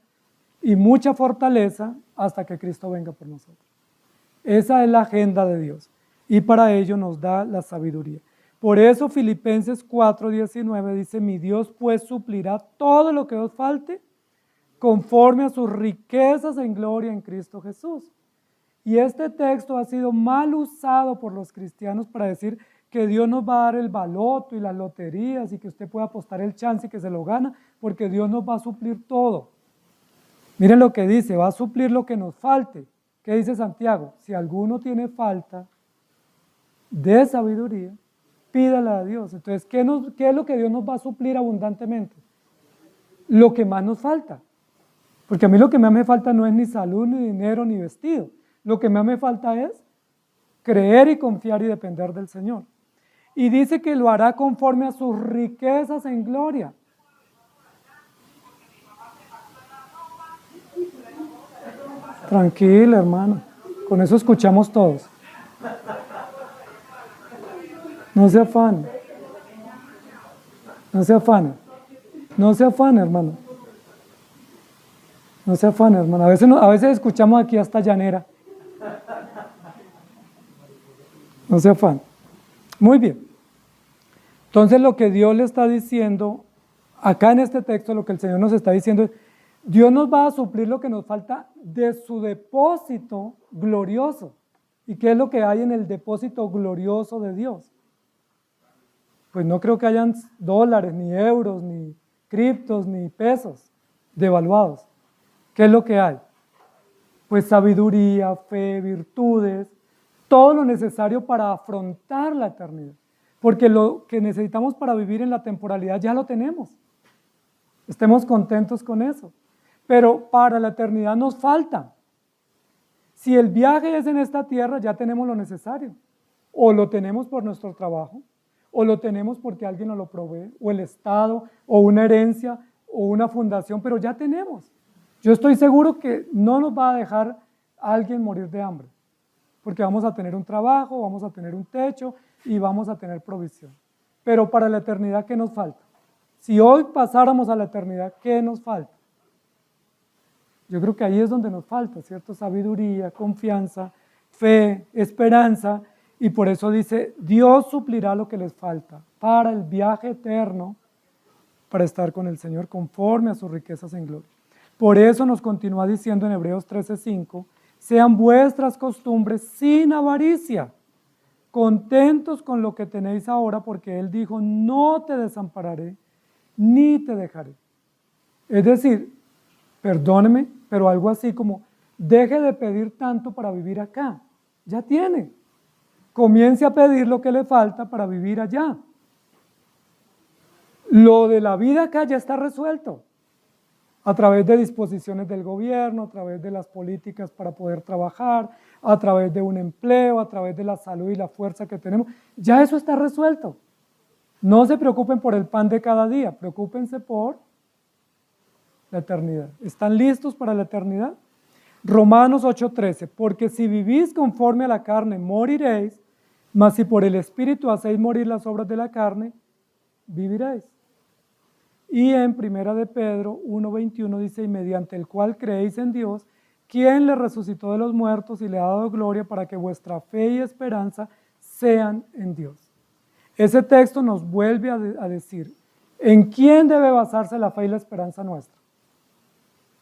y mucha fortaleza hasta que Cristo venga por nosotros. Esa es la agenda de Dios y para ello nos da la sabiduría. Por eso Filipenses 4:19 dice, mi Dios pues suplirá todo lo que os falte conforme a sus riquezas en gloria en Cristo Jesús. Y este texto ha sido mal usado por los cristianos para decir que Dios nos va a dar el baloto y las loterías y que usted puede apostar el chance y que se lo gana, porque Dios nos va a suplir todo. Miren lo que dice, va a suplir lo que nos falte. ¿Qué dice Santiago? Si alguno tiene falta de sabiduría, pídala a Dios. Entonces, ¿qué es lo que Dios nos va a suplir abundantemente? Lo que más nos falta. Porque a mí lo que más me falta no es ni salud, ni dinero, ni vestido. Lo que más me falta es creer y confiar y depender del Señor. Y dice que lo hará conforme a sus riquezas en gloria. Tranquila, hermano. Con eso escuchamos todos. No se afane. No se afane. No se afane, hermano. No se afane, hermano. A veces escuchamos aquí hasta llanera. No se afane. Muy bien. Entonces lo que Dios le está diciendo, acá en este texto lo que el Señor nos está diciendo es, Dios nos va a suplir lo que nos falta de su depósito glorioso. ¿Y qué es lo que hay en el depósito glorioso de Dios? Pues no creo que hayan dólares, ni euros, ni criptos, ni pesos devaluados. ¿Qué es lo que hay? Pues sabiduría, fe, virtudes, todo lo necesario para afrontar la eternidad. Porque lo que necesitamos para vivir en la temporalidad ya lo tenemos. Estemos contentos con eso. Pero para la eternidad nos falta. Si el viaje es en esta tierra, ya tenemos lo necesario. O lo tenemos por nuestro trabajo, o lo tenemos porque alguien nos lo provee, o el Estado, o una herencia, o una fundación, pero ya tenemos. Yo estoy seguro que no nos va a dejar alguien morir de hambre, porque vamos a tener un trabajo, vamos a tener un techo y vamos a tener provisión. Pero para la eternidad, ¿qué nos falta? Si hoy pasáramos a la eternidad, ¿qué nos falta? Yo creo que ahí es donde nos falta, ¿cierto? Sabiduría, confianza, fe, esperanza, y por eso dice, Dios suplirá lo que les falta para el viaje eterno, para estar con el Señor conforme a sus riquezas en gloria. Por eso nos continúa diciendo en Hebreos 13:5, sean vuestras costumbres sin avaricia, contentos con lo que tenéis ahora, porque Él dijo, no te desampararé, ni te dejaré. Es decir, perdóneme, pero algo así como, deje de pedir tanto para vivir acá, ya tiene. Comience a pedir lo que le falta para vivir allá. Lo de la vida acá ya está resuelto, a través de disposiciones del gobierno, a través de las políticas para poder trabajar, a través de un empleo, a través de la salud y la fuerza que tenemos, ya eso está resuelto. No se preocupen por el pan de cada día, preocúpense por la eternidad. ¿Están listos para la eternidad? Romanos 8:13, porque si vivís conforme a la carne, moriréis, mas si por el Espíritu hacéis morir las obras de la carne, viviréis. Y en Primera de Pedro 1:21 dice, y mediante el cual creéis en Dios, quien le resucitó de los muertos y le ha dado gloria para que vuestra fe y esperanza sean en Dios. Ese texto nos vuelve a decir, ¿en quién debe basarse la fe y la esperanza nuestra?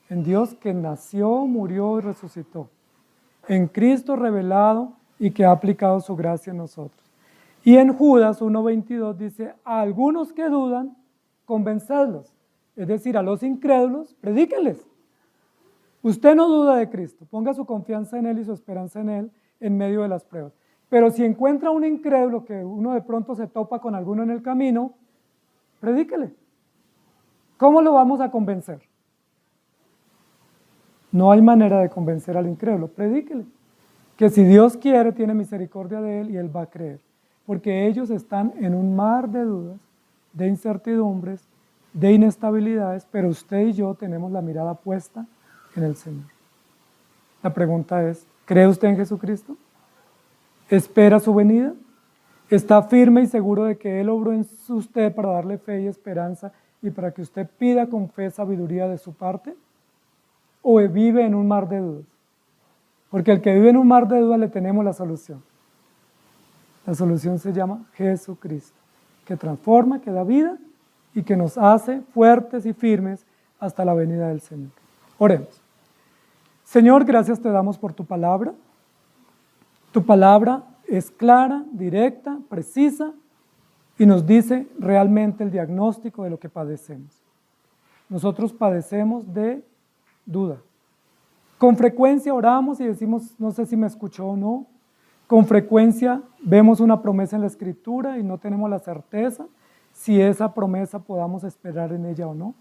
En Dios que nació, murió y resucitó. En Cristo revelado y que ha aplicado su gracia en nosotros. Y en Judas 1:22 dice, a algunos que dudan, convencedlos. Es decir, a los incrédulos, predíquenles. Usted no duda de Cristo, ponga su confianza en Él y su esperanza en Él en medio de las pruebas. Pero si encuentra un incrédulo que uno de pronto se topa con alguno en el camino, predíquele. ¿Cómo lo vamos a convencer? No hay manera de convencer al incrédulo, predíquele. Que si Dios quiere, tiene misericordia de él y él va a creer. Porque ellos están en un mar de dudas, de incertidumbres, de inestabilidades, pero usted y yo tenemos la mirada puesta en el Señor. La pregunta es, ¿cree usted en Jesucristo? ¿Espera su venida? ¿Está firme y seguro de que Él obró en usted para darle fe y esperanza y para que usted pida con fe sabiduría de su parte? ¿O vive en un mar de dudas? Porque al que vive en un mar de dudas le tenemos la solución. La solución se llama Jesucristo, que transforma, que da vida y que nos hace fuertes y firmes hasta la venida del Señor. Oremos. Señor, gracias te damos por tu palabra. Tu palabra es clara, directa, precisa y nos dice realmente el diagnóstico de lo que padecemos. Nosotros padecemos de duda. Con frecuencia oramos y decimos, no sé si me escuchó o no. Con frecuencia vemos una promesa en la Escritura y no tenemos la certeza si esa promesa podamos esperar en ella o no.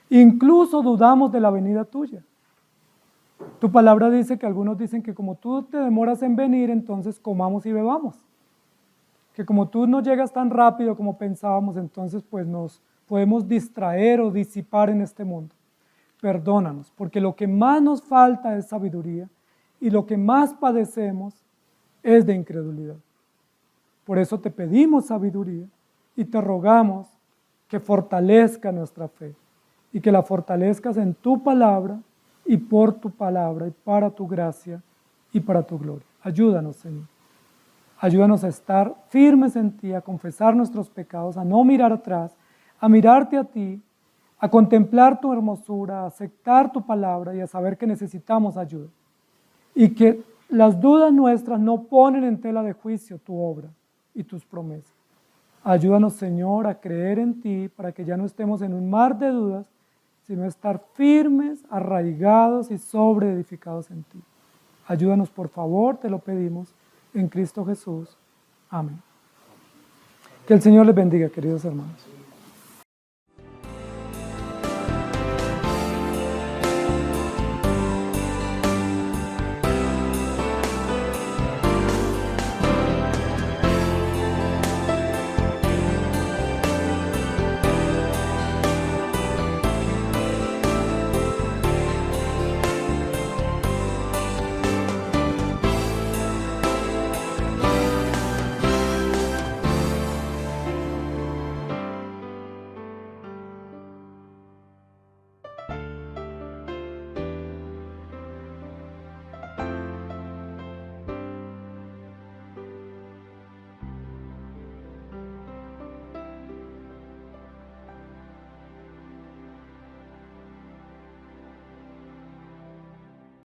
Incluso dudamos de la venida tuya. Tu palabra dice que algunos dicen que como tú te demoras en venir, entonces comamos y bebamos. Que como tú no llegas tan rápido como pensábamos, entonces pues nos podemos distraer o disipar en este mundo. Perdónanos, porque lo que más nos falta es sabiduría y lo que más padecemos es de incredulidad. Por eso te pedimos sabiduría y te rogamos que fortalezca nuestra fe y que la fortalezcas en tu palabra y por tu palabra y para tu gracia y para tu gloria. Ayúdanos, Señor. Ayúdanos a estar firmes en ti, a confesar nuestros pecados, a no mirar atrás, a mirarte a ti, a contemplar tu hermosura, a aceptar tu palabra y a saber que necesitamos ayuda. Y que las dudas nuestras no ponen en tela de juicio tu obra y tus promesas. Ayúdanos, Señor, a creer en ti para que ya no estemos en un mar de dudas, sino estar firmes, arraigados y sobreedificados en ti. Ayúdanos, por favor, te lo pedimos, en Cristo Jesús. Amén. Que el Señor les bendiga, queridos hermanos.